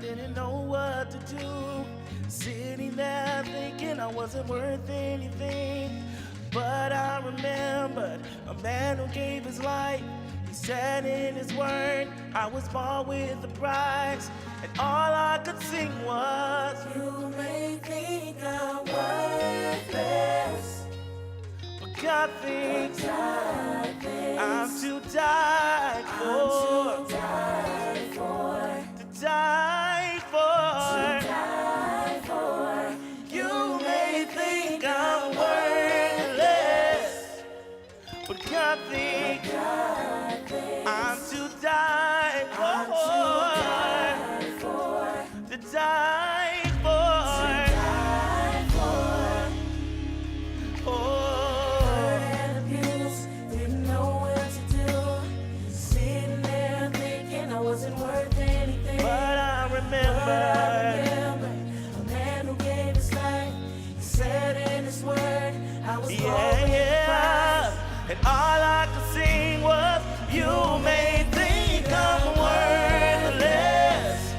I didn't know what to do. Sitting there thinking I wasn't worth anything. But I remembered a man who gave his life. He said in his word, I was born with a price. And all I could sing was, you may think I'm worthless, but God thinks I'm to die for. To die for. You may think I'm worthless, but God thinks I'm to die for. To die for. Oh. Hurt and abused, didn't know what to do. Sitting there thinking I wasn't worth anything. But I remember a man who gave his life. He said in his word, I was born with a price. And all I could sing was, you may think I'm worthless,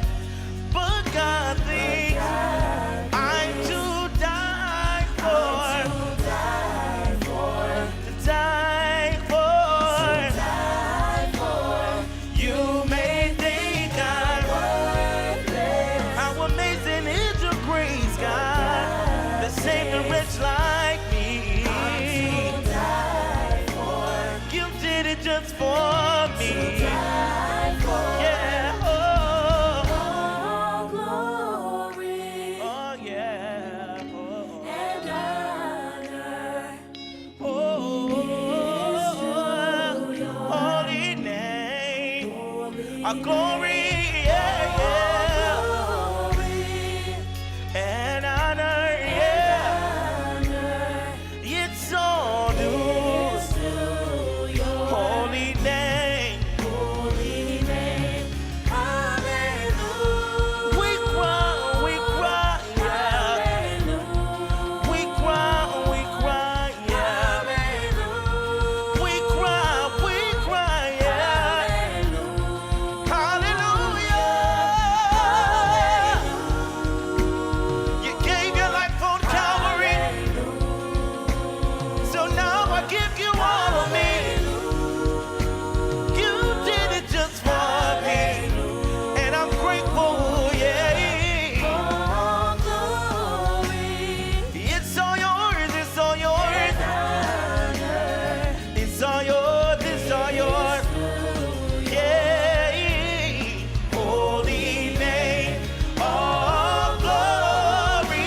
but God thinks I'm to die for. To die for. You may think I'm worthless. How amazing is your grace, God, that saved a wretch like me. You did it just for me. Yeah, oh. All glory. Oh, yeah. Oh. And honor. Oh, holy name. Our glory, yeah, yeah. And honor, yeah. It's all new. Holy name. Hallelujah. We cry, yeah. We cry, yeah. We cry, yeah. Hallelujah. You gave your life on Calvary. So now I give you all of me. You did it just for me, and I'm grateful, yeah. All glory. It's all yours, it's all yours. It's all yours, it's all yours. Yeah. Holy name, all glory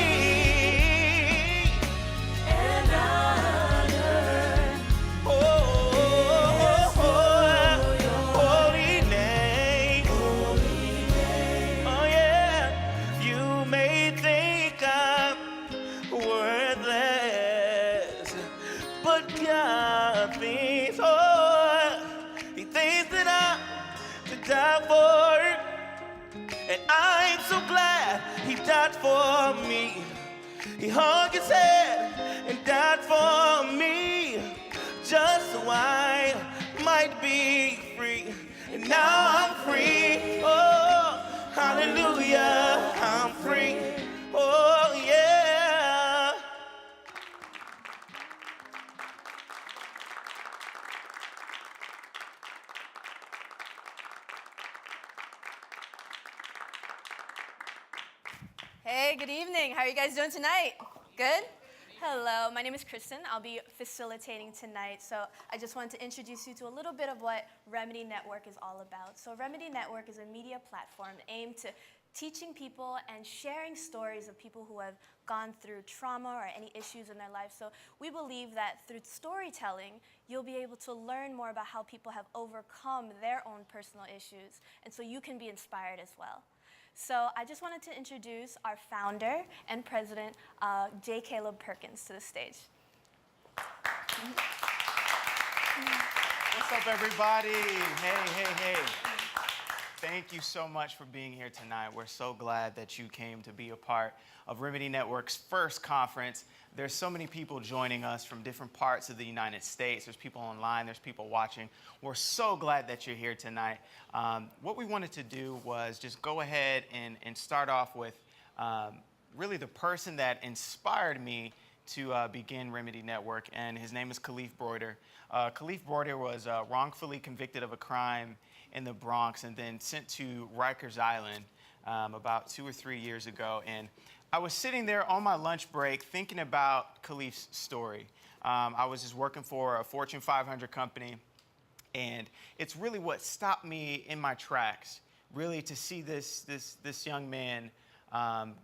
and honor. Oh, holy name. Oh, yeah. You may think I'm worthless, but God thinks, oh, He thinks that I'm to die for. And I'm so glad He died for me. He hung His head and died for me, just so I might be free. And now I'm free. Oh, hallelujah, I'm free. Oh, yeah. Hey, good evening. How are you guys doing tonight? Good? Hello, my name is Krystin. I'll be facilitating tonight. So I just wanted to introduce you to a little bit of what Remedy Network is all about. So Remedy Network is a media platform aimed to teaching people and sharing stories of people who have gone through trauma or any issues in their life. So we believe that through storytelling, you'll be able to learn more about how people have overcome their own personal issues. And so you can be inspired as well. So I just wanted to introduce our founder and president, J. Caleb Perkins, to the stage. What's up, everybody? Hey. Thank you so much for being here tonight. We're so glad that you came to be a part of Remedy Network's first conference. There's so many people joining us from different parts of the United States. There's people online, there's people watching. We're so glad that you're here tonight. What we wanted to do was just go ahead and start off with really the person that inspired me to begin Remedy Network, and his name is Kalief Browder. Kalief Browder was wrongfully convicted of a crime in the Bronx and then sent to Rikers Island about 2 or 3 years ago. And I was sitting there on my lunch break thinking about Kalief's story. I was just working for a Fortune 500 company, and it's really what stopped me in my tracks, really, to see this young man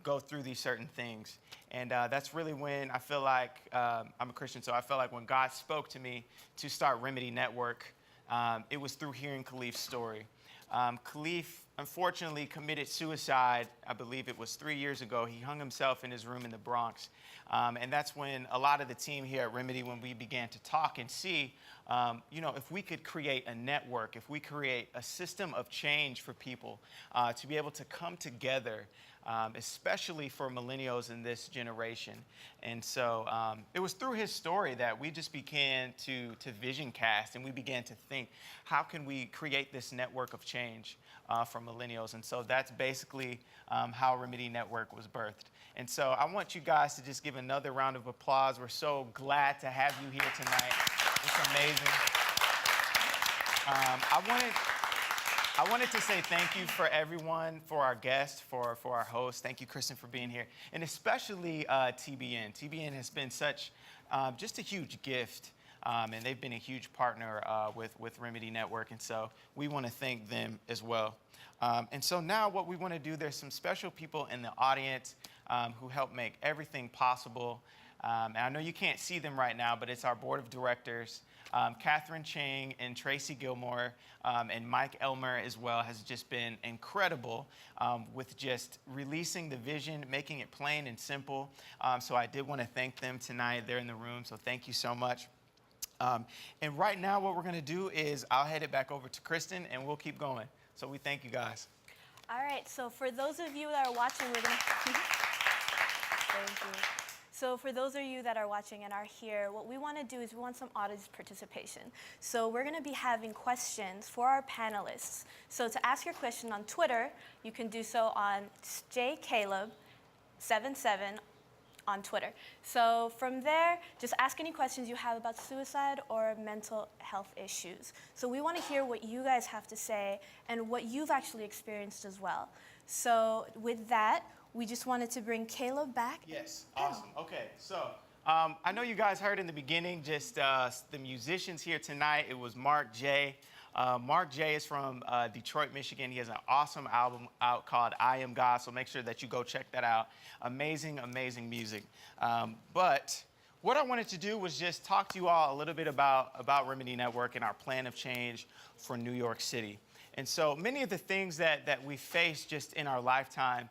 go through these certain things. And that's really when I feel like, I'm a Christian, so I felt like when God spoke to me to start Remedy Network, it was through hearing Kalief's story. Kalief, unfortunately, committed suicide, I believe it was 3 years ago. He hung himself in his room in the Bronx. And that's when a lot of the team here at Remedy, when we began to talk and see, if we could create a network, if we create a system of change for people to be able to come together, especially for millennials in this generation. And so it was through his story that we just began to vision cast, and we began to think, how can we create this network of change for millennials? And so that's basically how Remedy Network was birthed. And so I want you guys to just give another round of applause. We're so glad to have you here tonight. It's amazing. I wanted to say thank you for everyone, for our guests, for our hosts. Thank you, Krystin, for being here. And especially TBN. TBN has been such just a huge gift. And they've been a huge partner with Remedy Network. And so we want to thank them as well. And so now what we want to do, there's some special people in the audience who help make everything possible. And I know you can't see them right now, but it's our board of directors. Catherine Chang and Tracy Gilmore and Mike Elmer as well has just been incredible with just releasing the vision, making it plain and simple. So I did want to thank them tonight. They're in the room, so thank you so much. And right now what we're going to do is I'll head it back over to Krystin, and we'll keep going. So we thank you guys. All right, so for those of you that are watching, we're going to... Thank you. So for those of you that are watching and are here, what we want to do is we want some audience participation. So we're going to be having questions for our panelists. So to ask your question on Twitter, you can do so on jcaleb77 on Twitter. So from there, just ask any questions you have about suicide or mental health issues. So we want to hear what you guys have to say and what you've actually experienced as well. So with that, we just wanted to bring Caleb back. Yes, awesome. Okay, so I know you guys heard in the beginning just the musicians here tonight. It was Marc J. Marc J is from Detroit, Michigan. He has an awesome album out called I Am God, so make sure that you go check that out. Amazing, amazing music. But what I wanted to do was just talk to you all a little bit about Remedy Network and our plan of change for New York City. And so many of the things that we face just in our lifetime,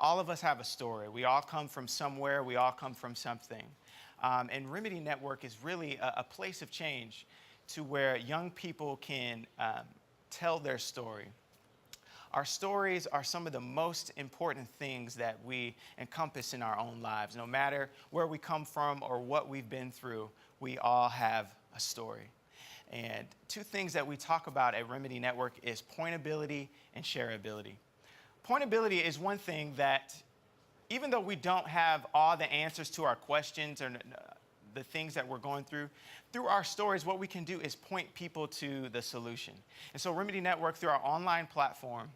all of us have a story. We all come from somewhere. We all come from something. And Remedy Network is really a place of change to where young people can tell their story. Our stories are some of the most important things that we encompass in our own lives. No matter where we come from or what we've been through, we all have a story. And two things that we talk about at Remedy Network is pointability and shareability. Pointability is one thing that, even though we don't have all the answers to our questions or the things that we're going through our stories, what we can do is point people to the solution. And so Remedy Network, through our online platform,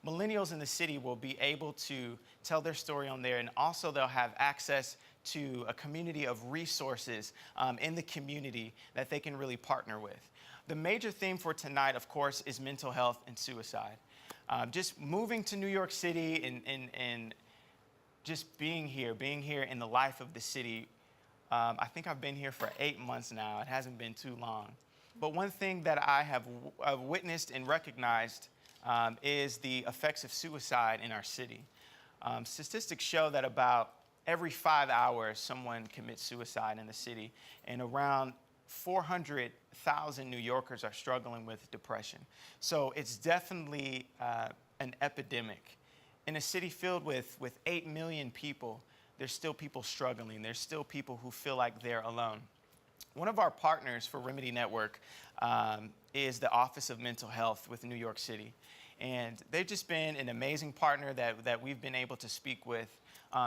millennials in the city will be able to tell their story on there, and also they'll have access to a community of resources in the community that they can really partner with. The major theme for tonight, of course, is mental health and suicide. Just moving to New York City and just being here in the life of the city. I think I've been here for 8 months now. It hasn't been too long. But one thing that I have witnessed and recognized is the effects of suicide in our city. Statistics show that about every 5 hours, someone commits suicide in the city, and around 400,000 New Yorkers are struggling with depression. So it's definitely an epidemic. In a city filled with 8 million people, there's still people struggling. There's still people who feel like they're alone. One of our partners for Remedy Network is the Office of Mental Health with New York City. And they've just been an amazing partner that we've been able to speak with.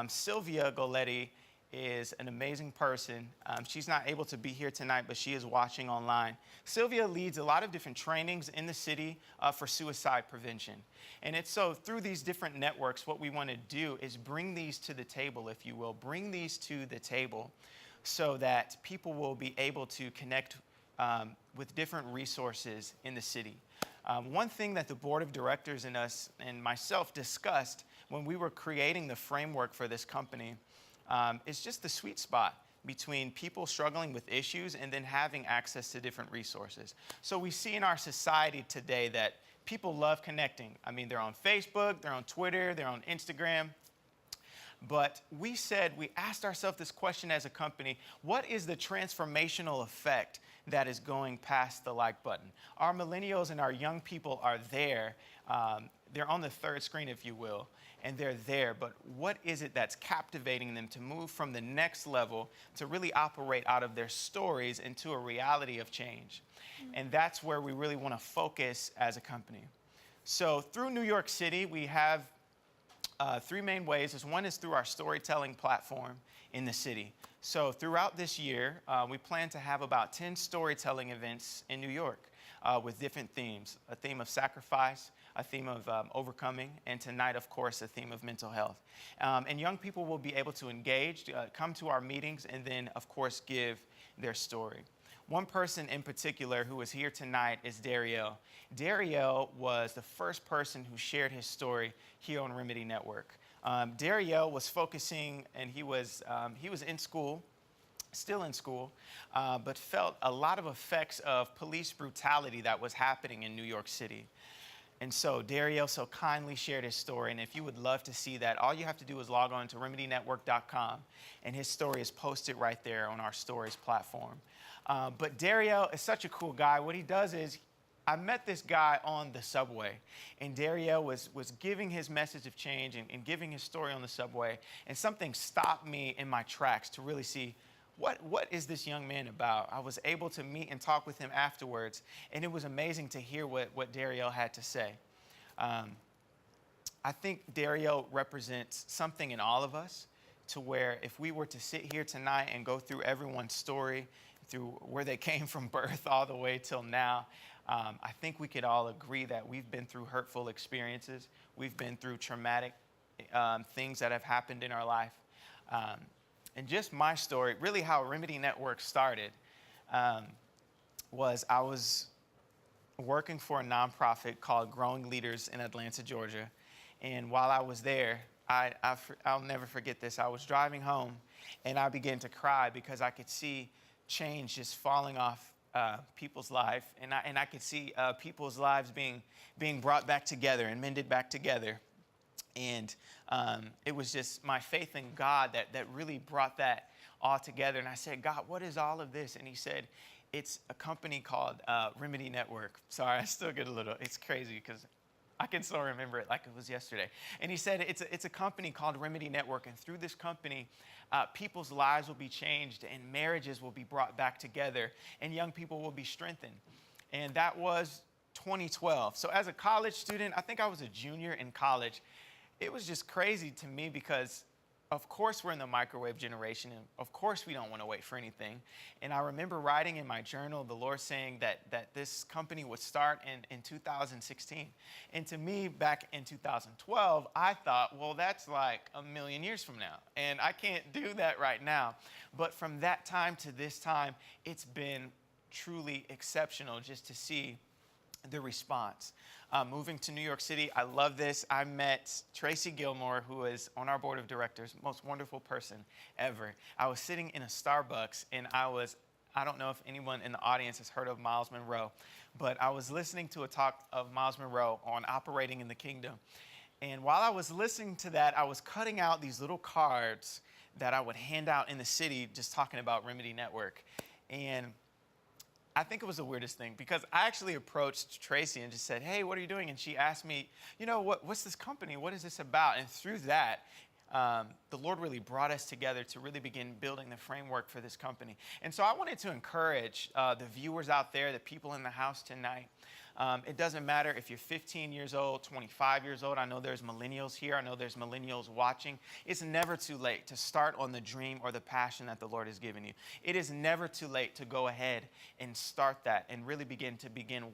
Sylvia Goletti is an amazing person. She's not able to be here tonight, but she is watching online. Sylvia leads a lot of different trainings in the city for suicide prevention. And it's so through these different networks, what we want to do is bring these to the table, if you will, bring these to the table so that people will be able to connect with different resources in the city. One thing that the board of directors and us and myself discussed when we were creating the framework for this company is just the sweet spot between people struggling with issues and then having access to different resources. So we see in our society today that people love connecting. I mean, they're on Facebook, they're on Twitter, they're on Instagram. But we asked ourselves this question as a company: what is the transformational effect that is going past the like button? Our millennials and our young people are there. They're on the third screen, if you will, and they're there. But what is it that's captivating them to move from the next level to really operate out of their stories into a reality of change? And that's where we really want to focus as a company. So through New York City, we have three main ways. One is through our storytelling platform in the city. So throughout this year, we plan to have about 10 storytelling events in New York with different themes: a theme of sacrifice, a theme of overcoming, and tonight, of course, a theme of mental health. And young people will be able to engage, come to our meetings, and then, of course, give their story. One person in particular who is here tonight is Dariel. Dariel was the first person who shared his story here on Remedy Network. Dariel was focusing, and he was in school, still in school, but felt a lot of effects of police brutality that was happening in New York City. And so Dariel so kindly shared his story, and if you would love to see that, all you have to do is log on to remedynetwork.com, and his story is posted right there on our stories platform. But Dariel is such a cool guy. What he does is, I met this guy on the subway, and Dariel was giving his message of change and giving his story on the subway, and something stopped me in my tracks to really see, what is this young man about? I was able to meet and talk with him afterwards, and it was amazing to hear what Dariel had to say. I think Dariel represents something in all of us, to where if we were to sit here tonight and go through everyone's story, through where they came from birth all the way till now, I think we could all agree that we've been through hurtful experiences. We've been through traumatic things that have happened in our life. And just my story, really how Remedy Network started, was I was working for a nonprofit called Growing Leaders in Atlanta, Georgia. And while I was there, I'll never forget this. I was driving home, and I began to cry because I could see change just falling off people's life, and I could see people's lives being brought back together and mended back together. And it was just my faith in God that really brought that all together. And I said, God, what is all of this? And he said, it's a company called Remedy Network. Sorry, I still get it's crazy because I can still remember it like it was yesterday. And he said, it's a company called Remedy Network, and through this company, people's lives will be changed, and marriages will be brought back together, and young people will be strengthened. And that was 2012. So as a college student, I think I was a junior in college. It was just crazy to me because, of course, we're in the microwave generation, and of course we don't want to wait for anything. And I remember writing in my journal, the Lord saying that this company would start in 2016. And to me, back in 2012, I thought, well, that's like a million years from now, and I can't do that right now. But from that time to this time, it's been truly exceptional just to see the response. Moving to New York City, I love this. I met Tracy Gilmore, who is on our board of directors, most wonderful person ever. I was sitting in a Starbucks, and I don't know if anyone in the audience has heard of Miles Monroe, but I was listening to a talk of Miles Monroe on operating in the kingdom. And while I was listening to that, I was cutting out these little cards that I would hand out in the city just talking about Remedy Network. And I think it was the weirdest thing because I actually approached Tracy and just said, hey, what are you doing? And she asked me, you know, what's this company? What is this about? And through that, the Lord really brought us together to really begin building the framework for this company. And so I wanted to encourage the viewers out there, the people in the house tonight. It doesn't matter if you're 15 years old, 25 years old. I know there's millennials here. I know there's millennials watching. It's never too late to start on the dream or the passion that the Lord has given you. It is never too late to go ahead and start that and really begin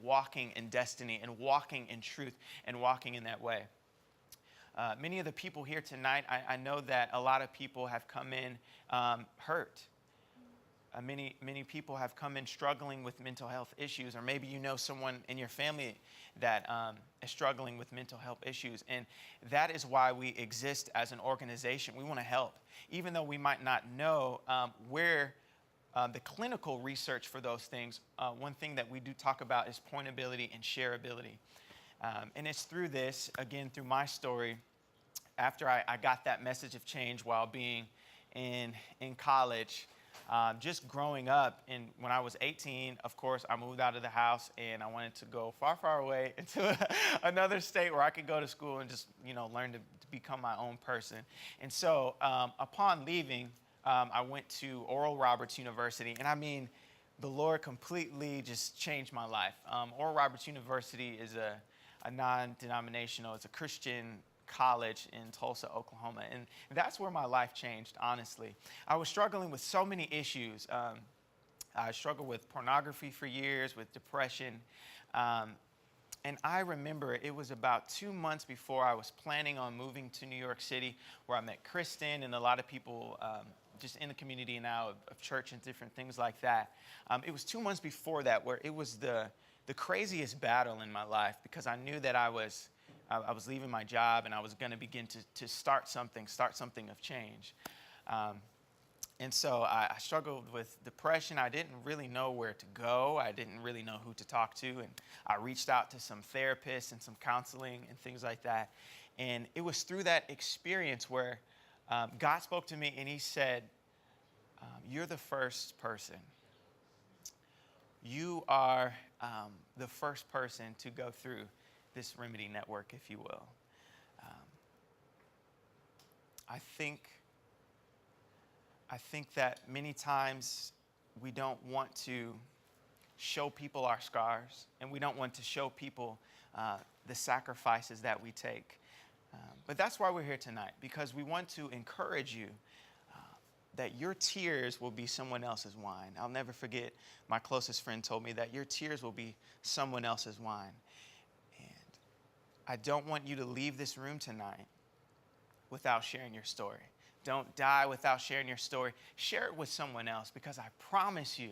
walking in destiny and walking in truth and walking in that way. Many of the people here tonight, I know that a lot of people have come in hurt. Many people have come in struggling with mental health issues, or maybe you know someone in your family that is struggling with mental health issues. And that is why we exist as an organization. We want to help. Even though we might not know where the clinical research for those things, one thing that we do talk about is pointability and shareability. And it's through this, again, through my story, after I got that message of change while being in college, just growing up. And when I was 18, of course, I moved out of the house and I wanted to go far, far away into another state where I could go to school and just, you know, learn to become my own person. And so upon leaving, I went to Oral Roberts University. And I mean, the Lord completely just changed my life. Oral Roberts University is a non-denominational, it's a Christian college in Tulsa, Oklahoma. And that's where my life changed, honestly. I was struggling with so many issues. I struggled with pornography for years, with depression. And I remember it was about 2 months before I was planning on moving to New York City, where I met Krystin and a lot of people just in the community now of church and different things like that. It was 2 months before that where it was the craziest battle in my life, because I knew that I was leaving my job and I was going to begin to start something of change. And so I struggled with depression. I didn't really know where to go. I didn't really know who to talk to. And I reached out to some therapists and some counseling and things like that. And it was through that experience where God spoke to me and he said, you're the first person. You are the first person to go through this remedy network, if you will. I think that many times we don't want to show people our scars, and we don't want to show people the sacrifices that we take. But that's why we're here tonight, because we want to encourage you that your tears will be someone else's wine. I'll never forget, my closest friend told me that your tears will be someone else's wine. I don't want you to leave this room tonight without sharing your story. Don't die without sharing your story. Share it with someone else, because I promise you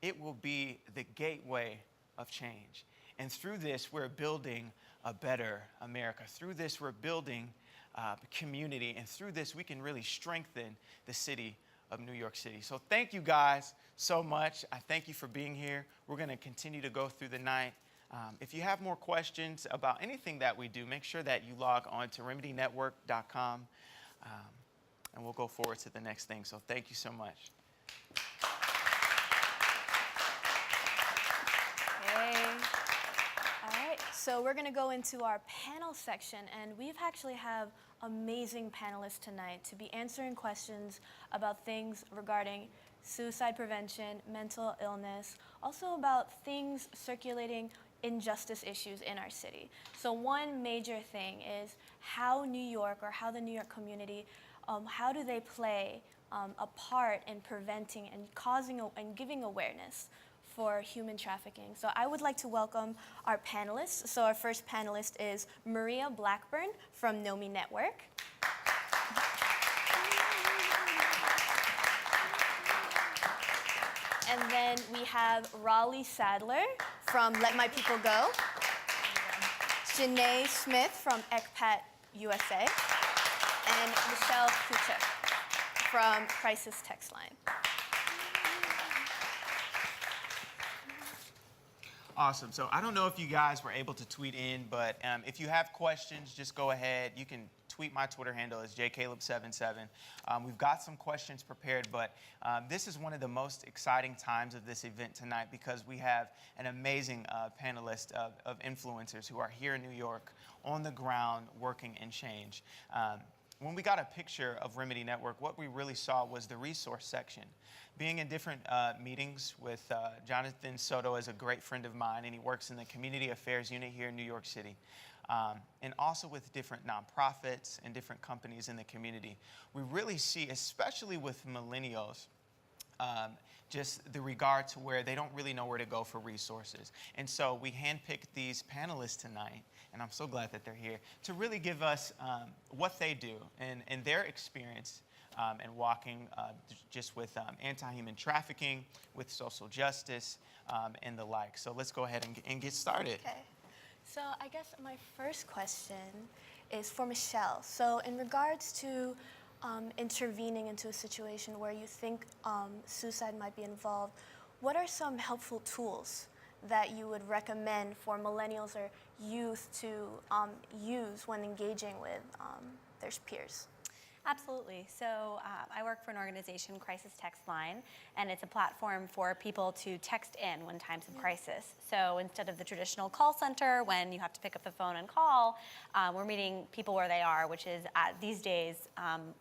it will be the gateway of change. And through this, we're building a better America. Through this, we're building a community. And through this, we can really strengthen the city of New York City. So thank you guys so much. I thank you for being here. We're going to continue to go through the night. If you have more questions about anything that we do, make sure that you log on to remedynetwork.com, and we'll go forward to the next thing. So thank you so much. Hey. All right, so we're going to go into our panel section, and we actually have amazing panelists tonight to be answering questions about things regarding suicide prevention, mental illness, also about things circulating injustice issues in our city. So one major thing is how New York, or how the New York community, how do they play a part in preventing and causing and giving awareness for human trafficking. So I would like to welcome our panelists. So our first panelist is Maria Blackburn from Nomi Network. And then we have Raleigh Sadler from Let My People Go. Janai Smith from ECPATUSA. And Michelle Kuchuck from Crisis Text Line. Awesome. So I don't know if you guys were able to tweet in, but if you have questions, just go ahead. You can tweet tweet. My Twitter handle is jcaleb77. We've got some questions prepared, but this is one of the most exciting times of this event tonight because we have an amazing panelist of influencers who are here in New York on the ground working in change. When we got a picture of Remedy Network, what we really saw was the resource section. Being in different meetings with Jonathan Soto is a great friend of mine, and he works in the Community Affairs Unit here in New York City. And also with different nonprofits and different companies in the community. We really see, especially with millennials, just the regard to where they don't really know where to go for resources. And so we handpicked these panelists tonight, and I'm so glad that they're here, to really give us what they do and their experience and walking just with anti-human trafficking, with social justice, and the like. So let's go ahead and get started. Okay. So I guess my first question is for Michelle. So in regards to intervening into a situation where you think suicide might be involved, what are some helpful tools that you would recommend for millennials or youth to use when engaging with their peers? Absolutely. So I work for an organization, Crisis Text Line, and it's a platform for people to text in when times of crisis. So instead of the traditional call center when you have to pick up the phone and call, we're meeting people where they are, which is these days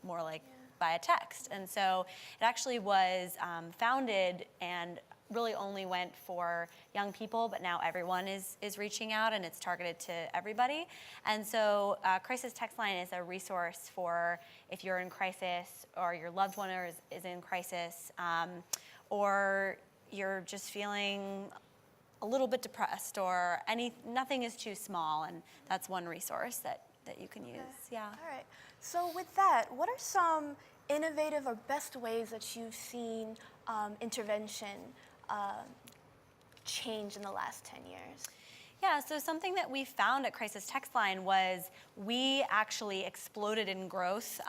more like via text. And so it actually was founded and really only went for young people, but now everyone is reaching out and it's targeted to everybody. And so Crisis Text Line is a resource for if you're in crisis or your loved one is in crisis, or you're just feeling a little bit depressed or nothing is too small, and that's one resource that you can use. Yeah. All right. So with that, what are some innovative or best ways that you've seen intervention change in the last 10 years? Yeah, so something that we found at Crisis Text Line was we actually exploded in growth.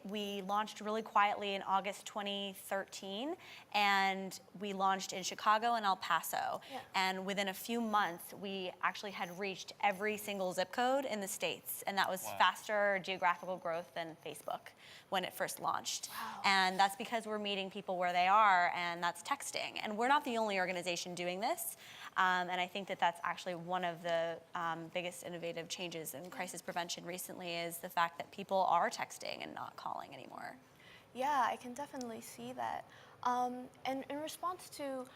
We launched really quietly in August 2013, and we launched in Chicago and El Paso. Yeah. And within a few months, we actually had reached every single zip code in the States, and that was faster geographical growth than Facebook when it first launched. Wow. And that's because we're meeting people where they are, and that's texting. And we're not the only organization doing this. And I think that that's actually one of the biggest innovative changes in crisis prevention recently is the fact that people are texting and not calling anymore. Yeah, I can definitely see that. And in response to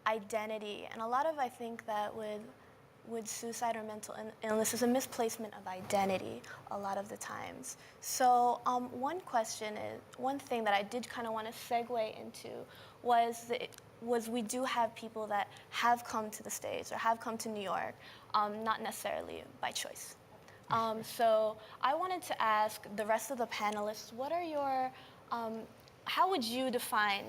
identity, and a lot of, I think that with suicide or mental illness is a misplacement of identity a lot of the times. So one thing that I did kind of want to segue into was we do have people that have come to the States or have come to New York, not necessarily by choice. So I wanted to ask the rest of the panelists, what are your, how would you define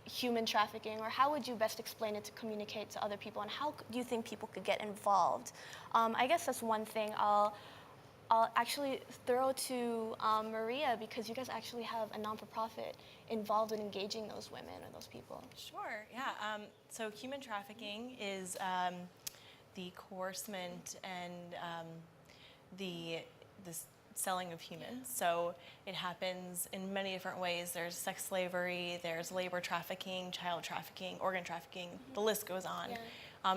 human trafficking, or how would you best explain it to communicate to other people, and how do you think people could get involved? I guess that's one thing I'll actually throw to Maria, because you guys actually have a non-for-profit involved in engaging those women or those people. Sure, yeah. So human trafficking is the coercement and the selling of humans. So it happens in many different ways. There's sex slavery, there's labor trafficking, child trafficking, organ trafficking, the list goes on. Yeah.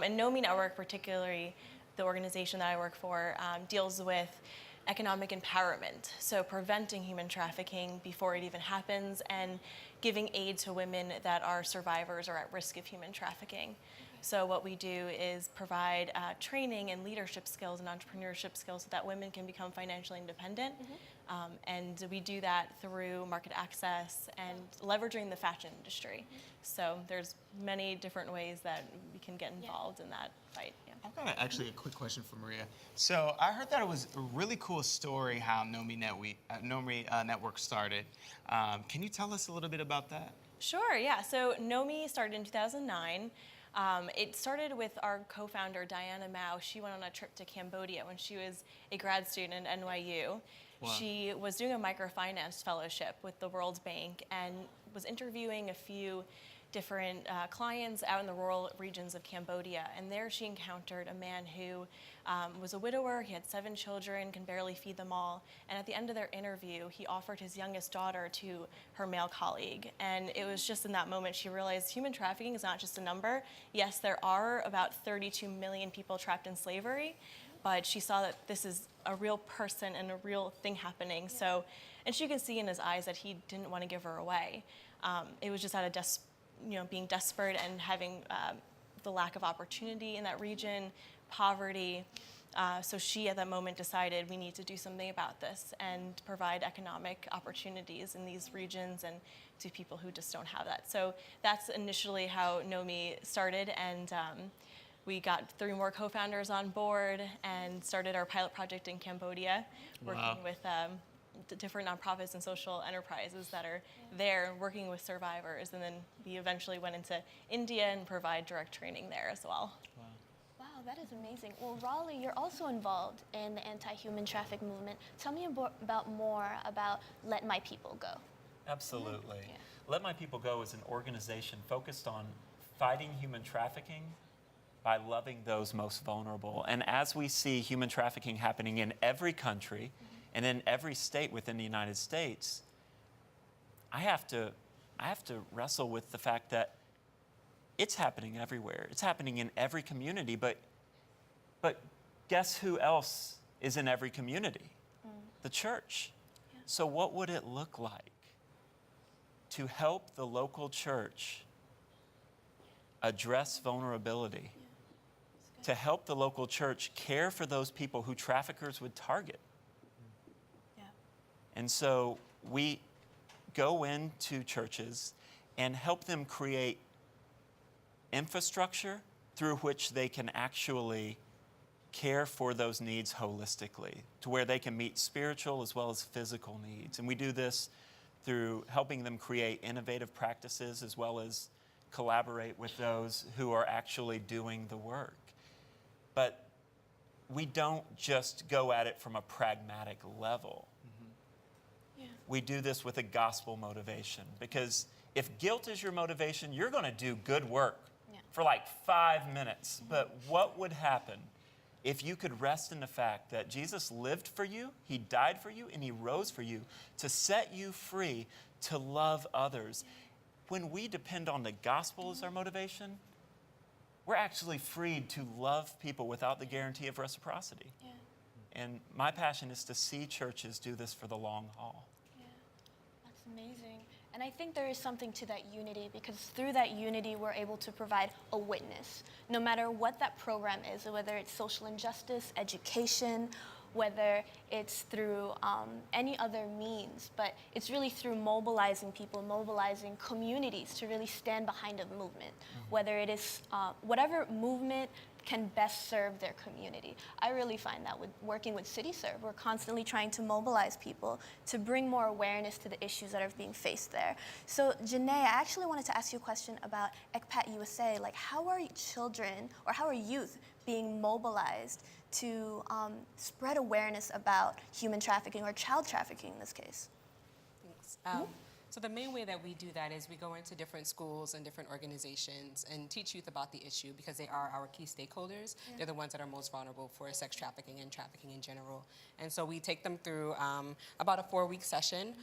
And Nomi Network, particularly the organization that I work for, deals with economic empowerment, so preventing human trafficking before it even happens and giving aid to women that are survivors or at risk of human trafficking. So what we do is provide training and leadership skills and entrepreneurship skills so that women can become financially independent. And we do that through market access and leveraging the fashion industry. So there's many different ways that we can get involved in that fight. Yeah. I've got actually a quick question for Maria. So I heard that it was a really cool story how Nomi Network started. Can you tell us a little bit about that? Sure, yeah. So Nomi started in 2009. It started with our co-founder, Diana Mao. She went on a trip to Cambodia when she was a grad student at NYU. Wow. She was doing a microfinance fellowship with the World Bank and was interviewing a few different clients out in the rural regions of Cambodia. And there she encountered a man who was a widower. He had 7 children, can barely feed them all. And at the end of their interview, he offered his youngest daughter to her male colleague. And it was just in that moment she realized human trafficking is not just a number. Yes, there are about 32 million people trapped in slavery, but she saw that this is a real person and a real thing happening. So, and she could see in his eyes that he didn't want to give her away. It was just out of being desperate and having the lack of opportunity in that region, poverty. So she at that moment decided we need to do something about this and provide economic opportunities in these regions and to people who just don't have that. So that's initially how Nomi started, and we got 3 more co-founders on board and started our pilot project in Cambodia, working with the different nonprofits and social enterprises that are there, working with survivors. And then we eventually went into India and provide direct training there as well. Wow, that is amazing. Well, Raleigh, you're also involved in the anti-human traffic movement. Tell me more about Let My People Go. Absolutely. Yeah. Let My People Go is an organization focused on fighting human trafficking by loving those most vulnerable. And as we see human trafficking happening in every country and in every state within the United States, I have to wrestle with the fact that it's happening everywhere. It's happening in every community, but guess who else is in every community? The church. Yeah. So what would it look like to help the local church address vulnerability, to help the local church care for those people who traffickers would target? Yeah. And so we go into churches and help them create infrastructure through which they can actually care for those needs holistically, to where they can meet spiritual as well as physical needs. And we do this through helping them create innovative practices as well as collaborate with those who are actually doing the work. But we don't just go at it from a pragmatic level. Yeah. We do this with a gospel motivation, because if guilt is your motivation, you're going to do good work for like 5 minutes. But what would happen if you could rest in the fact that Jesus lived for you, he died for you, and he rose for you to set you free to love others? When we depend on the gospel as our motivation, we're actually freed to love people without the guarantee of reciprocity. Yeah. And my passion is to see churches do this for the long haul. Yeah, that's amazing. And I think there is something to that unity, because through that unity, we're able to provide a witness, no matter what that program is, whether it's social injustice, education, whether it's through any other means. But it's really through mobilizing people, mobilizing communities to really stand behind a movement, whether it is whatever movement can best serve their community. I really find that with working with CityServe, we're constantly trying to mobilize people to bring more awareness to the issues that are being faced there. So Janai, I actually wanted to ask you a question about ECPATUSA. Like, how are children or how are youth being mobilized to spread awareness about human trafficking or child trafficking in this case? Thanks. So the main way that we do that is we go into different schools and different organizations and teach youth about the issue, because they are our key stakeholders. Yeah. They're the ones that are most vulnerable for sex trafficking and trafficking in general. And so we take them through about a 4-week session,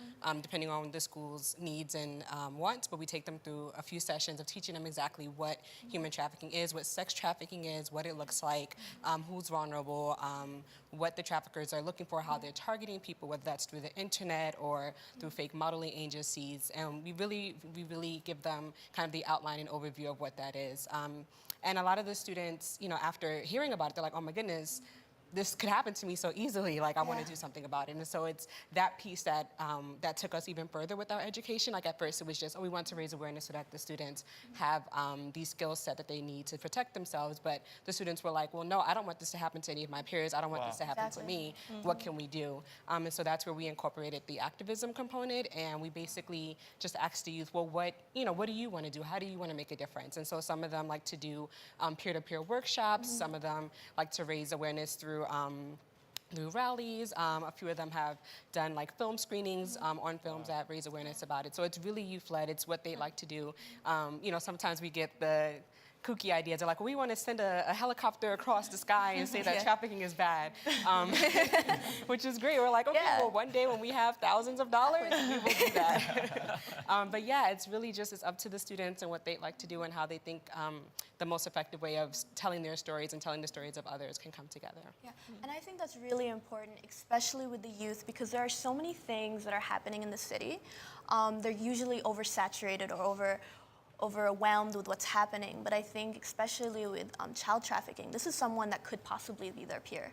depending on the school's needs and wants, but we take them through a few sessions of teaching them exactly what human trafficking is, what sex trafficking is, what it looks like, who's vulnerable, what the traffickers are looking for, how they're targeting people, whether that's through the internet or through fake modeling agencies. And we really give them kind of the outline and overview of what that is. And a lot of the students, after hearing about it, they're like, oh my goodness, this could happen to me so easily. Like, I want to do something about it. And so it's that piece that that took us even further with our education. Like, at first it was just, we want to raise awareness so that the students have these skill set that they need to protect themselves. But the students were like, well, no, I don't want this to happen to any of my peers. I don't want this to happen to me. What can we do? And so that's where we incorporated the activism component. And we basically just asked the youth, well, what do you want to do? How do you want to make a difference? And so some of them like to do peer-to-peer workshops. Some of them like to raise awareness through through rallies. A few of them have done like film screenings on films that raise awareness about it. So it's really youth-led. It's what they like to do. You know, sometimes we get the kooky ideas. They're like, well, we want to send a helicopter across the sky and say that trafficking is bad, which is great. We're like, okay, well, one day when we have thousands of dollars, we will do that. But yeah, it's really just, it's up to the students and what they like to do and how they think the most effective way of telling their stories and telling the stories of others can come together. Yeah, and I think that's really important, especially with the youth, because there are so many things that are happening in the city. They're usually oversaturated or overwhelmed with what's happening, but I think especially with child trafficking, this is someone that could possibly be their peer.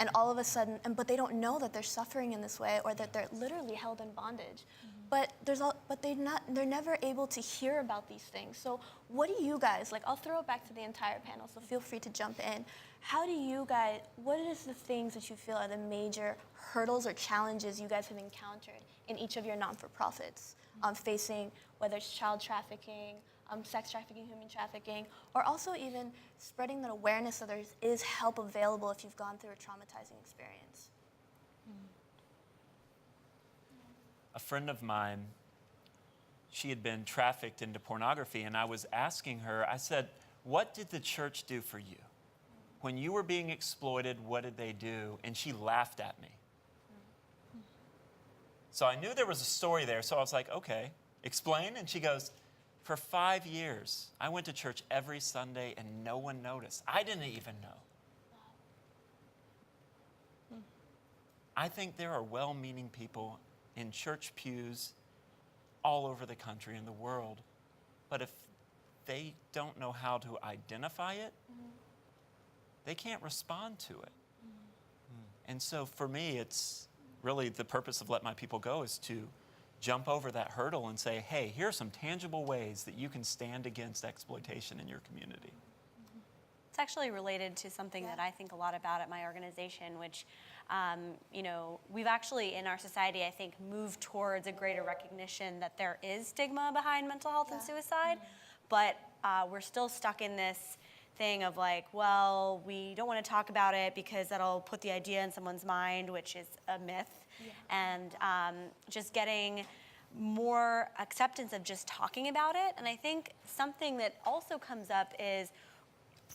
And all of a sudden, but they don't know that they're suffering in this way or that they're literally held in bondage. But they're never able to hear about these things. So what do you guys, like, I'll throw it back to the entire panel, so feel free to jump in. How do you guys, what is the things that you feel are the major hurdles or challenges you guys have encountered in each of your non-for-profits facing, whether it's child trafficking, sex trafficking, human trafficking, or also even spreading the awareness that there is help available if you've gone through a traumatizing experience? A friend of mine, she had been trafficked into pornography, and I was asking her, I said, what did the church do for you? When you were being exploited, what did they do? And she laughed at me. So I knew there was a story there, so I was like, okay, explain. And she goes, for 5 years, I went to church every Sunday and no one noticed. I didn't even know. I think there are well-meaning people in church pews all over the country and the world, but if they don't know how to identify it, they can't respond to it. And so for me, it's really the purpose of Let My People Go is to jump over that hurdle and say, hey, here are some tangible ways that you can stand against exploitation in your community. It's actually related to something that I think a lot about at my organization, which, you know, we've actually in our society, I think, moved towards a greater recognition that there is stigma behind mental health and suicide, but we're still stuck in this thing of like, well, we don't want to talk about it because that'll put the idea in someone's mind, which is a myth, and just getting more acceptance of just talking about it. And I think something that also comes up is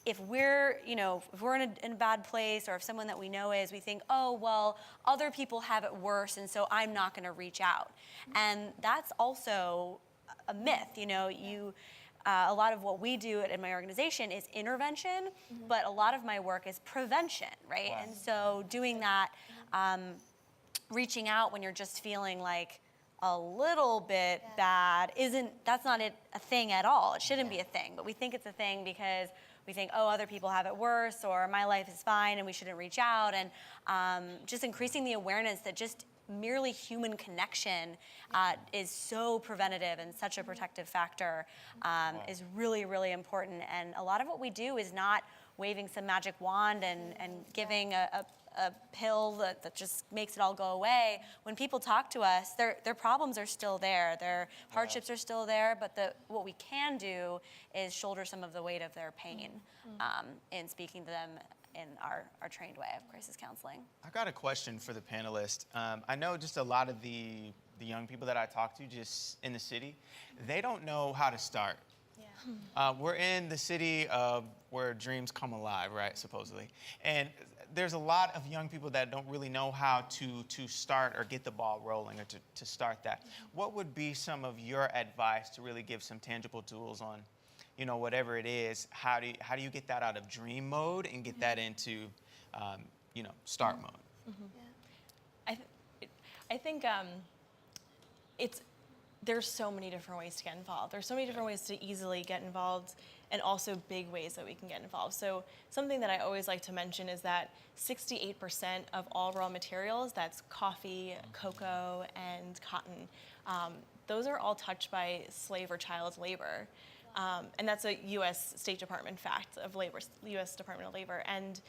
if we're, you know, if we're in a bad place, or if someone that we know is, we think, oh, well, other people have it worse, and so I'm not going to reach out. And that's also a myth. You know, a lot of what we do in my organization is intervention, but a lot of my work is prevention, right? Wow. And so doing that, reaching out when you're just feeling like a little bit bad that's not a thing at all. It shouldn't be a thing, but we think it's a thing because we think, oh, other people have it worse, or my life is fine and we shouldn't reach out. And just increasing the awareness that just merely human connection is so preventative and such a protective factor is really, really important. And a lot of what we do is not waving some magic wand and giving a pill that just makes it all go away. When people talk to us, their problems are still there, their hardships are still there, but what we can do is shoulder some of the weight of their pain in speaking to them in our trained way of crisis counseling. I got a question for the panelists. I know just a lot of the young people that I talk to just in the city, they don't know how to start. We're in the city where dreams come alive, right, supposedly. And there's a lot of young people that don't really know how to start or get the ball rolling or to start that. What would be some of your advice to really give some tangible tools on, you know, whatever it is, how do you get that out of dream mode and get that into, you know, start mode? I think there's so many different ways to get involved. There's so many different ways to easily get involved, and also big ways that we can get involved. So something that I always like to mention is that 68% of all raw materials, that's coffee, cocoa, and cotton, those are all touched by slave or child labor. And that's a U.S. State Department fact of labor, U.S. Department of Labor. And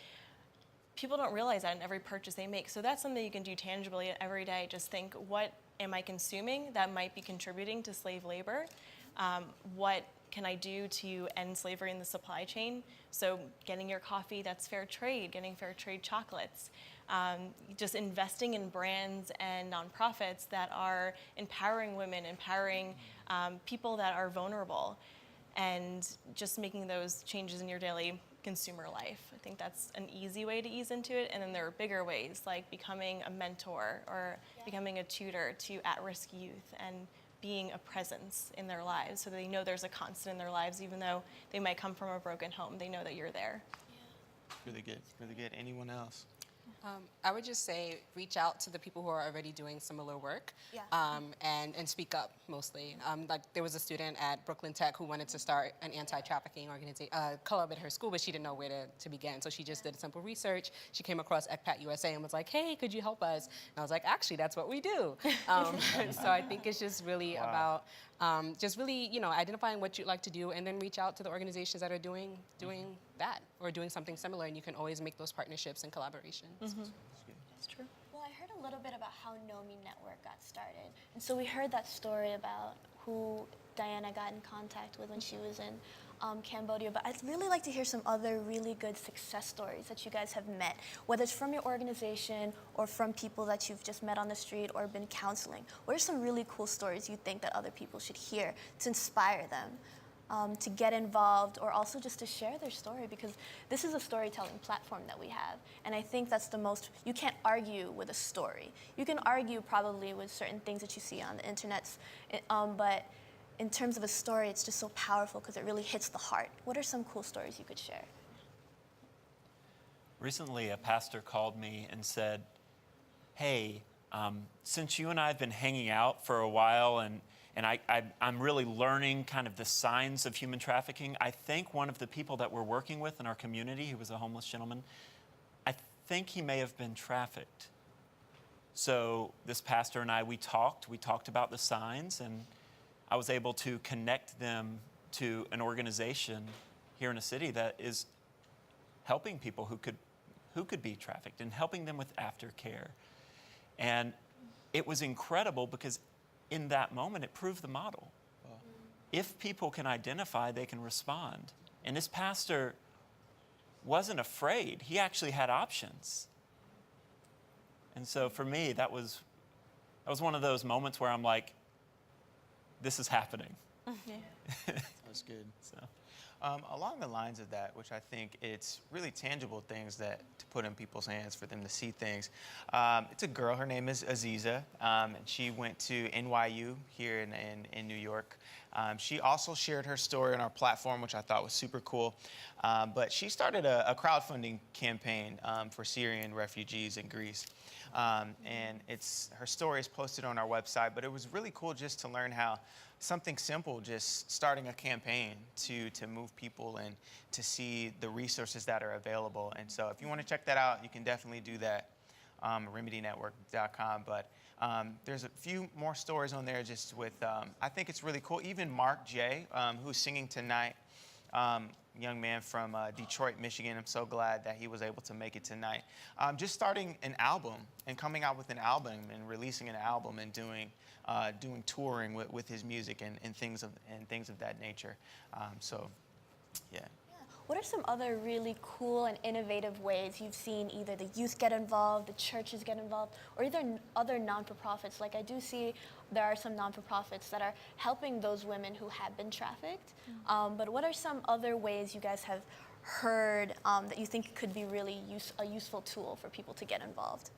people don't realize that in every purchase they make. So that's something you can do tangibly every day. Just think, what am I consuming that might be contributing to slave labor? What can I do to end slavery in the supply chain? So getting your coffee that's fair trade, getting fair trade chocolates, just investing in brands and nonprofits that are empowering women, empowering people that are vulnerable, and just making those changes in your daily consumer life. I think that's an easy way to ease into it. And then there are bigger ways, like becoming a mentor or becoming a tutor to at-risk youth and being a presence in their lives so they know there's a constant in their lives, even though they might come from a broken home. They know that you're there. Really good, really good. Anyone else? I would just say reach out to the people who are already doing similar work, Yeah. and speak up mostly. Like there was a student at Brooklyn Tech who wanted to start an anti-trafficking club at her school, but she didn't know where to begin. So she just did simple research. She came across ECPATUSA and was like, hey, could you help us? And I was like, actually, that's what we do. So I think it's just really about just really, identifying what you'd like to do and then reach out to the organizations that are doing that or doing something similar, and you can always make those partnerships and collaborations. That's true. Well, I heard a little bit about how Nomi Network got started. And so we heard that story about who Diana got in contact with when she was in Cambodia. But I'd really like to hear some other really good success stories that you guys have met, whether it's from your organization or from people that you've just met on the street or been counseling. What are some really cool stories you think that other people should hear to inspire them? To get involved or also just to share their story, because this is a storytelling platform that we have. And I think that's the most, you can't argue with a story. You can argue probably with certain things that you see on the internet, but in terms of a story, it's just so powerful because it really hits the heart. What are some cool stories you could share? Recently, a pastor called me and said, hey, since you and I have been hanging out for a while and I'm really learning kind of the signs of human trafficking, I think one of the people that we're working with in our community, who was a homeless gentleman, I think he may have been trafficked. So this pastor and I, we talked about the signs, and I was able to connect them to an organization here in a city that is helping people who could be trafficked and helping them with aftercare. And it was incredible because in that moment, it proved the model. If people can identify, they can respond. And this pastor wasn't afraid. He actually had options. And so for me, that was one of those moments where I'm like, this is happening. That's good. So. Along the lines of that, which I think it's really tangible things that to put in people's hands for them to see things. It's a girl, her name is Aziza, and she went to NYU here in New York. She also shared her story on our platform, which I thought was super cool. But she started a crowdfunding campaign for Syrian refugees in Greece. And her story is posted on our website, but it was really cool just to learn how something simple, just starting a campaign to move people and to see the resources that are available. And so if you want to check that out, you can definitely do that, remedynetwork.com. But there's a few more stories on there just with, I think it's really cool. Even Marc J, who's singing tonight, young man from Detroit, Michigan. I'm so glad that he was able to make it tonight. Just starting an album and coming out with an album and releasing an album and doing touring with his music and things of that nature. So, yeah. What are some other really cool and innovative ways you've seen either the youth get involved, the churches get involved, or either other non-for-profits? Like I do see there are some non-for-profits that are helping those women who have been trafficked. But what are some other ways you guys have heard that you think could be really a useful tool for people to get involved?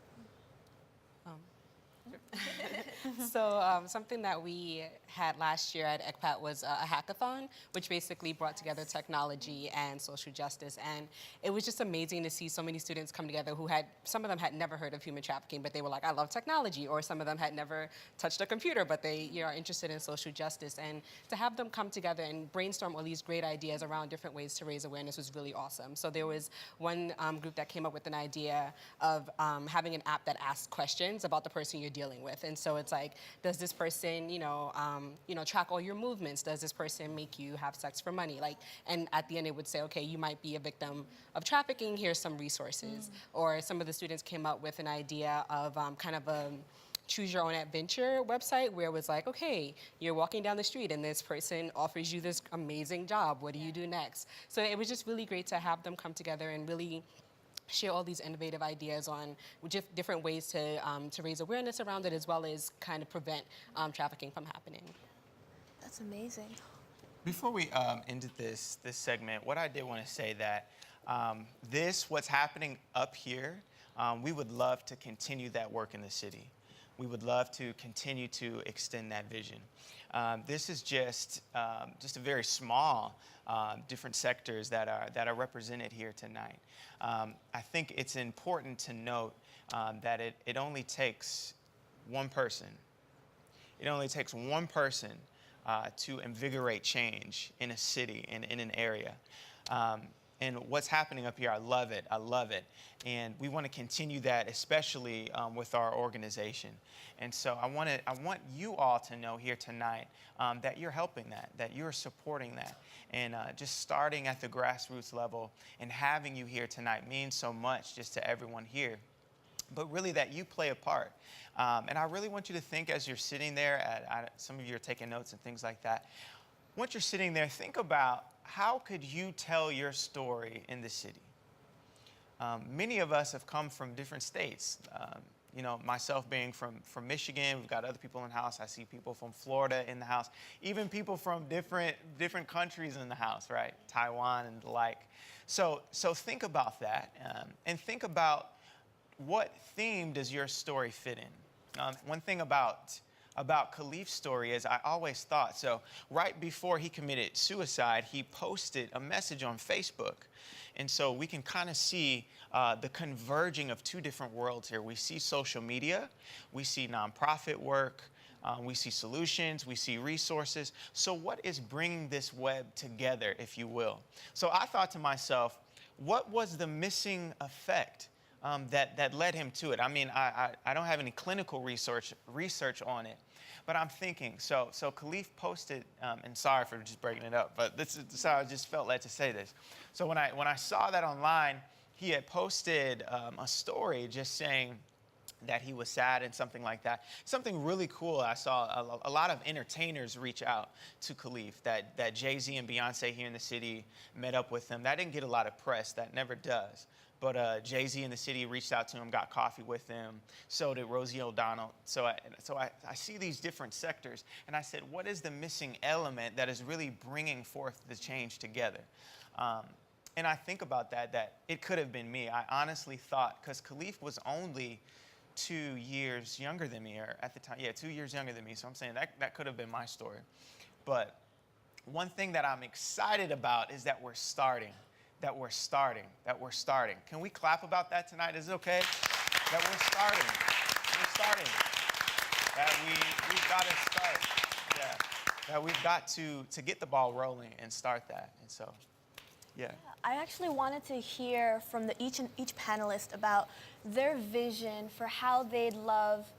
So something that we had last year at ECPAT was a hackathon, which basically brought together technology and social justice. And it was just amazing to see so many students come together who some of them had never heard of human trafficking, but they were like, I love technology. Or some of them had never touched a computer, but they are interested in social justice. And to have them come together and brainstorm all these great ideas around different ways to raise awareness was really awesome. So there was one group that came up with an idea of having an app that asks questions about the person you're dealing with. And so it's like, does this person, track all your movements? Does this person make you have sex for money? And at the end it would say, okay, you might be a victim of trafficking, here's some resources. Or some of the students came up with an idea of kind of a choose your own adventure website where it was like, okay, you're walking down the street and this person offers you this amazing job. What do you do next? So it was just really great to have them come together and really share all these innovative ideas on just different ways to raise awareness around it, as well as kind of prevent trafficking from happening. That's amazing. Before we ended this segment, what I did want to say that what's happening up here, we would love to continue that work in the city. We would love to continue to extend that vision. This is just a very small different sectors that are represented here tonight. I think it's important to note that it only takes one person. It only takes one person to invigorate change in a city and in an area. And what's happening up here, I love it. I love it. And we want to continue that, especially with our organization. And so I want you all to know here tonight that you're helping that you're supporting that. And just starting at the grassroots level and having you here tonight means so much just to everyone here. But really that you play a part. And I really want you to think as you're sitting there, some of you are taking notes and things like that. Once you're sitting there, think about how could you tell your story in the city? Many of us have come from different states. You know, myself being from Michigan, we've got other people in the house. I see people from Florida in the house, even people from different countries in the house, right? Taiwan and the like. So think about that and think about what theme does your story fit in? One thing about Kalief's story is I always thought, so right before he committed suicide, he posted a message on Facebook. And so we can kind of see the converging of two different worlds here. We see social media, we see nonprofit work, we see solutions, we see resources. So what is bringing this web together, if you will? So I thought to myself, what was the missing effect that led him to it? I mean, I don't have any clinical research on it, but I'm thinking, so Kalief posted, and sorry for just breaking it up, but this is how I just felt led to say this. So when I saw that online, he had posted a story just saying that he was sad and something like that. Something really cool. I saw a lot of entertainers reach out to Kalief, that Jay-Z and Beyonce here in the city met up with him. That didn't get a lot of press. That never does. But Jay-Z in the city reached out to him, got coffee with him, so did Rosie O'Donnell. So I see these different sectors, and I said, what is the missing element that is really bringing forth the change together? And I think about that it could have been me. I honestly thought, because Kalief was only 2 years younger than me, or at the time, 2 years younger than me, so I'm saying that could have been my story. But one thing that I'm excited about is that we're starting. That we're starting. Can we clap about that tonight? Is it okay? That we're starting. That we've got to start. Yeah. That we've got to get the ball rolling and start that. And so, yeah. I actually wanted to hear from each panelist about their vision for how they'd love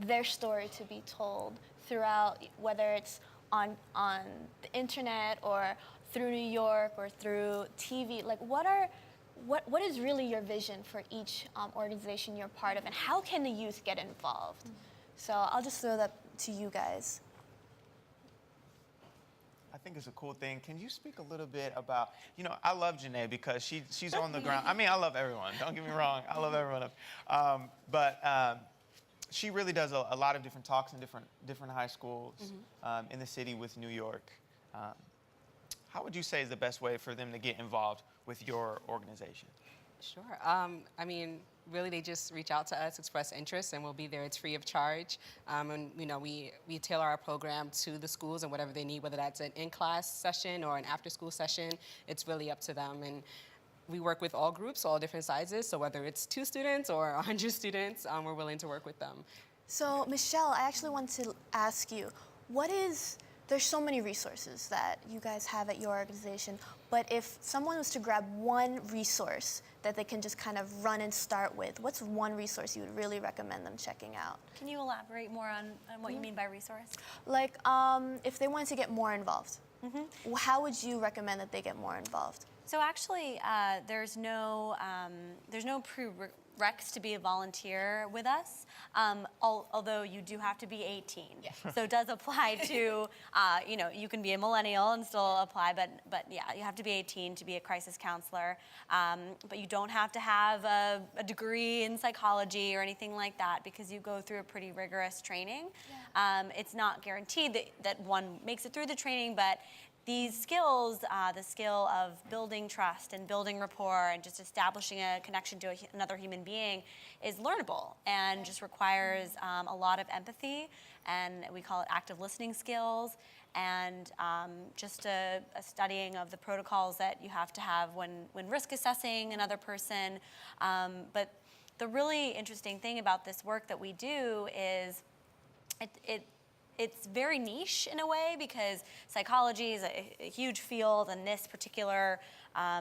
their story to be told throughout, whether it's on the internet or through New York or through TV. Like, what is really your vision for each organization you're part of, and how can the youth get involved? So I'll just throw that to you guys. I think it's a cool thing. Can you speak a little bit about, I love Janai because she's on the ground. I mean, I love everyone. Don't get me wrong. I love everyone. But she really does a lot of different talks in different high schools in the city with New York. How would you say is the best way for them to get involved with your organization? Sure. I mean, really, they just reach out to us, express interest, and we'll be there. It's free of charge. And, we tailor our program to the schools and whatever they need, whether that's an in-class session or an after-school session. It's really up to them. And we work with all groups, all different sizes. So whether it's 2 students or 100 students, we're willing to work with them. So, Michelle, I actually want to ask you, there's so many resources that you guys have at your organization, but if someone was to grab one resource that they can just kind of run and start with, what's one resource you would really recommend them checking out? Can you elaborate more on what you mean by resource? Like, if they wanted to get more involved, how would you recommend that they get more involved? So actually, there's no Rex to be a volunteer with us, although you do have to be 18. Yeah. So it does apply to, you can be a millennial and still apply, but yeah, you have to be 18 to be a crisis counselor. But you don't have to have a degree in psychology or anything like that because you go through a pretty rigorous training. Yeah. It's not guaranteed that one makes it through the training, but these skills, the skill of building trust and building rapport and just establishing a connection to another human being is learnable and just requires a lot of empathy, and we call it active listening skills, and just a studying of the protocols that you have to have when risk assessing another person. But the really interesting thing about this work that we do is it's very niche in a way because psychology is a huge field, and this particular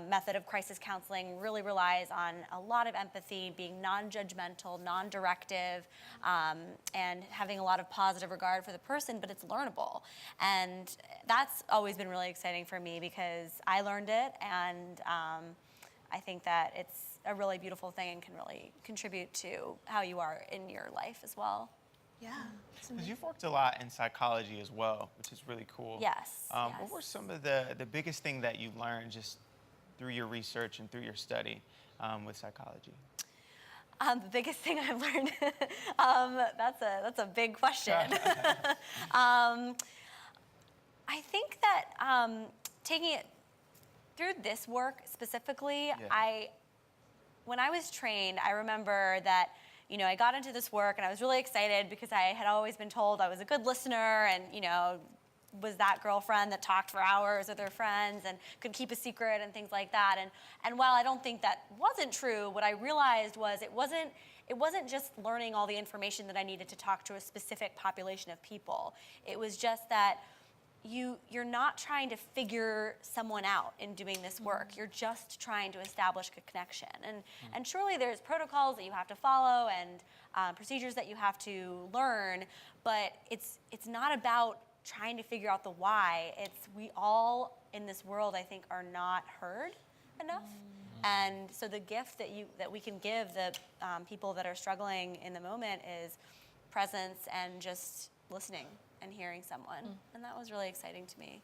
method of crisis counseling really relies on a lot of empathy, being non-judgmental, non-directive, and having a lot of positive regard for the person, but it's learnable. And that's always been really exciting for me because I learned it, and I think that it's a really beautiful thing and can really contribute to how you are in your life as well. Yeah. Because you've worked a lot in psychology as well, which is really cool. Yes. What were some of the biggest thing that you learned just through your research and through your study with psychology? The biggest thing I've learned, that's a big question. I think that taking it through this work specifically, when I was trained, I remember that I got into this work and I was really excited because I had always been told I was a good listener and, was that girlfriend that talked for hours with her friends and could keep a secret and things like that. And while I don't think that wasn't true, what I realized was it wasn't just learning all the information that I needed to talk to a specific population of people. It was just that you're not trying to figure someone out in doing this work. You're just trying to establish a connection. And surely there's protocols that you have to follow and procedures that you have to learn, but it's not about trying to figure out the why. We all in this world, I think, are not heard enough. And so the gift that we can give the people that are struggling in the moment is presence and just listening and hearing someone. And that was really exciting to me.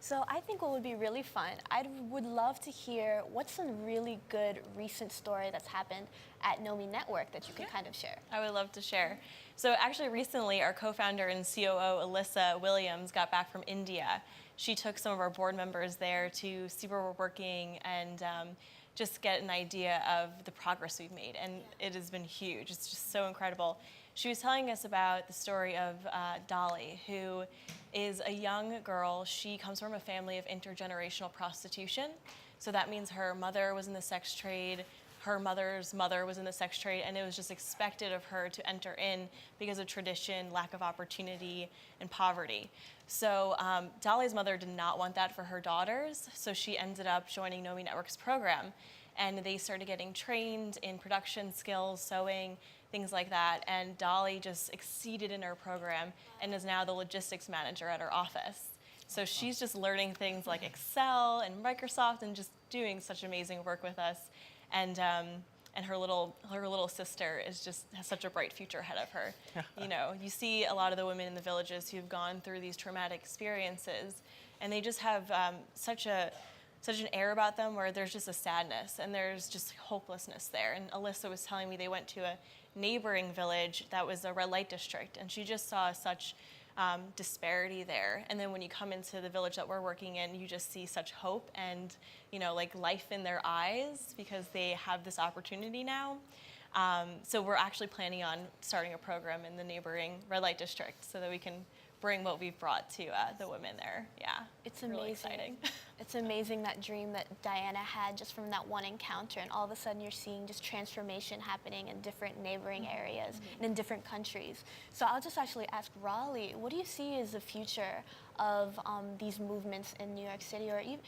So I think what would be really fun, I would love to hear what's a really good recent story that's happened at Nomi Network that you can kind of share. I would love to share. So actually recently, our co-founder and COO, Alyssa Williams, got back from India. She took some of our board members there to see where we're working and just get an idea of the progress we've made. And it has been huge. It's just so incredible. She was telling us about the story of Dolly, who is a young girl. She comes from a family of intergenerational prostitution. So that means her mother was in the sex trade, her mother's mother was in the sex trade, and it was just expected of her to enter in because of tradition, lack of opportunity, and poverty. So Dolly's mother did not want that for her daughters, so she ended up joining Nomi Network's program. And they started getting trained in production skills, sewing, things like that. And Dolly just exceeded in her program and is now the logistics manager at her office. So she's just learning things like Excel and Microsoft and just doing such amazing work with us. And her little sister has such a bright future ahead of her. You see a lot of the women in the villages who've gone through these traumatic experiences, and they just have such an air about them where there's just a sadness and there's just hopelessness there. And Alyssa was telling me they went to a neighboring village that was a red light district, and she just saw such disparity there. And then when you come into the village that we're working in, you just see such hope and like life in their eyes because they have this opportunity now. So we're actually planning on starting a program in the neighboring red light district so that we can bring what we've brought to the women there. Yeah, It's really amazing. exciting. It's amazing that dream that Diana had just from that one encounter, and all of a sudden you're seeing just transformation happening in different neighboring areas and in different countries. So I'll just actually ask Raleigh, what do you see as the future of these movements in New York City, or even,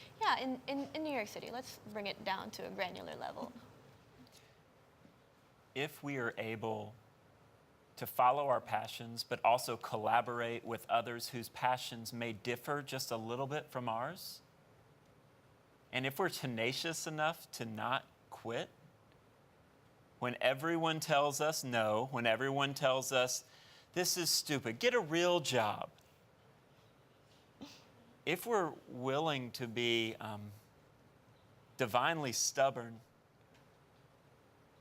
in New York City? Let's bring it down to a granular level. If we are able to follow our passions, but also collaborate with others whose passions may differ just a little bit from ours, and if we're tenacious enough to not quit, when everyone tells us no, when everyone tells us this is stupid, get a real job. If we're willing to be divinely stubborn,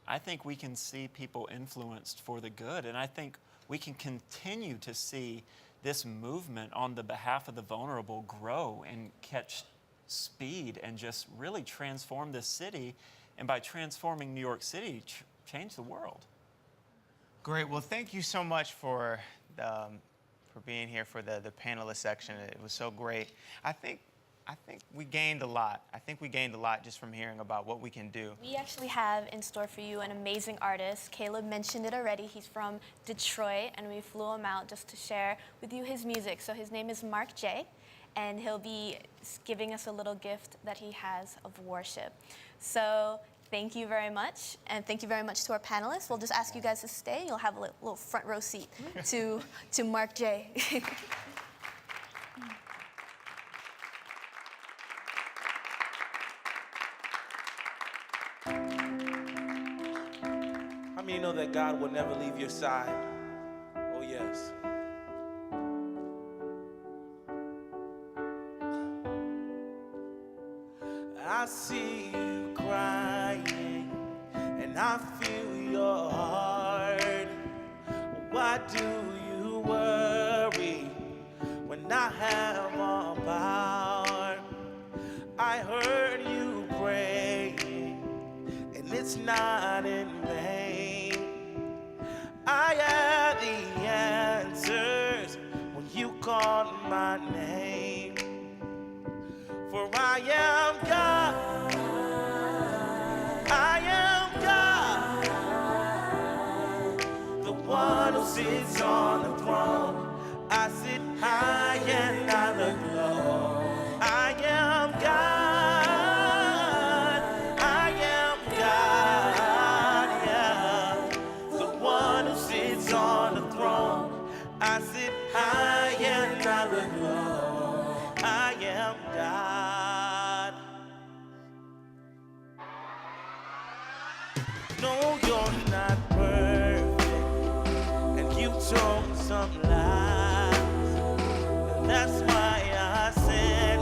I think we can see people influenced for the good. And I think we can continue to see this movement on the behalf of the vulnerable grow and catch speed and just really transform this city. And by transforming New York City, change the world. Great. Well, thank you so much for being here for the panelist section. It was so great. I think we gained a lot. I think we gained a lot just from hearing about what we can do. We actually have in store for you an amazing artist. Caleb mentioned it already. He's from Detroit, and we flew him out just to share with you his music. So his name is Marc J, and he'll be giving us a little gift that he has of worship. So thank you very much, and thank you very much to our panelists. We'll just ask you guys to stay. You'll have a little front row seat to Marc J. How many know that God will never leave your side? Oh, yes. I see you crying, and I feel your heart. Why do you worry when I have all power? I heard you praying, and it's not in vain. I have the answers when you call my name. For I am God, I am God, the one who sits on the throne. I sit high and I look low. I am God, I am God, yeah, the one who sits on the throne. I sit high and I look low. I am God. No, you're not perfect, and you told some lies, and that's why I sent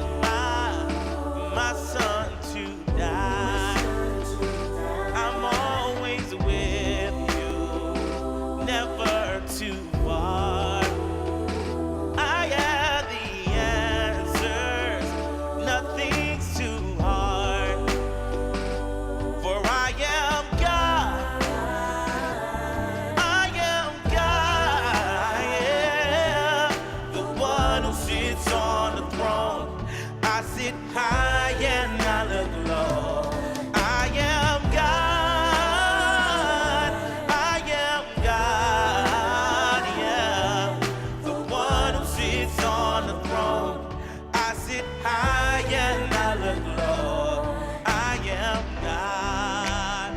my son to die. I'm always with you, never too far. I have the answers, nothing's too hard. For I am God, I am God, yeah, the one who sits on the throne. I sit high and I look low. I am God, I am God, yeah, the one who sits on the throne. I sit high and I look low. I am God,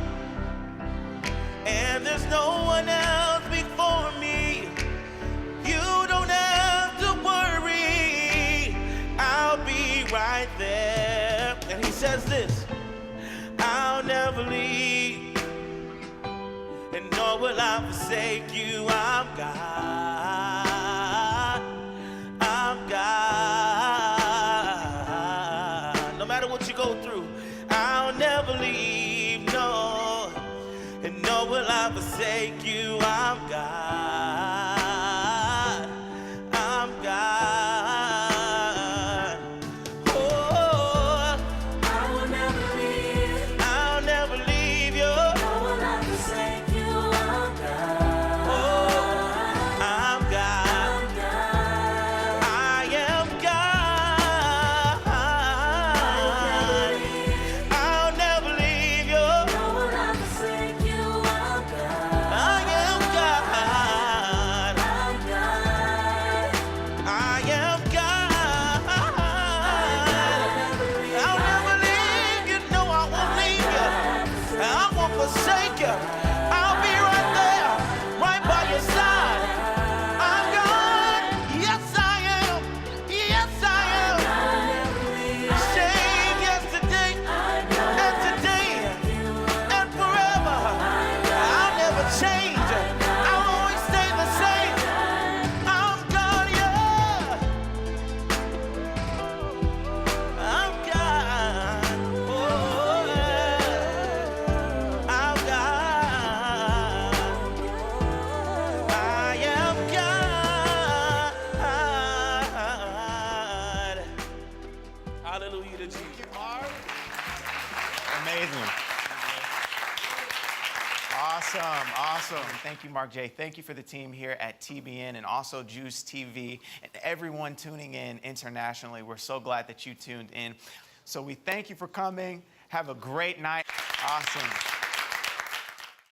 and there's no one else before me. You don't have to worry, I'll be right there. And he says this, I'll never leave, and nor will I forsake you. I'm God, I'm God. No matter what you go through, I'll never leave, no, and nor will I forsake you. I'm God, I'm God. Oh, I will never leave, I'll never leave you, nor will I forsake you. I'm God, oh, I'm God, I am God. I'll never leave you, nor will I forsake you. I'm God, I am God, I am God. I'll never leave you, no, I won't leave you, I won't forsake you. I'll be right there, right by your side. I'm God, yes I am, yes I am. Same yesterday and today and forever. Thank you, Marc J. Thank you for the team here at TBN and also Juice TV and everyone tuning in internationally. We're so glad that you tuned in. So we thank you for coming. Have a great night. Awesome.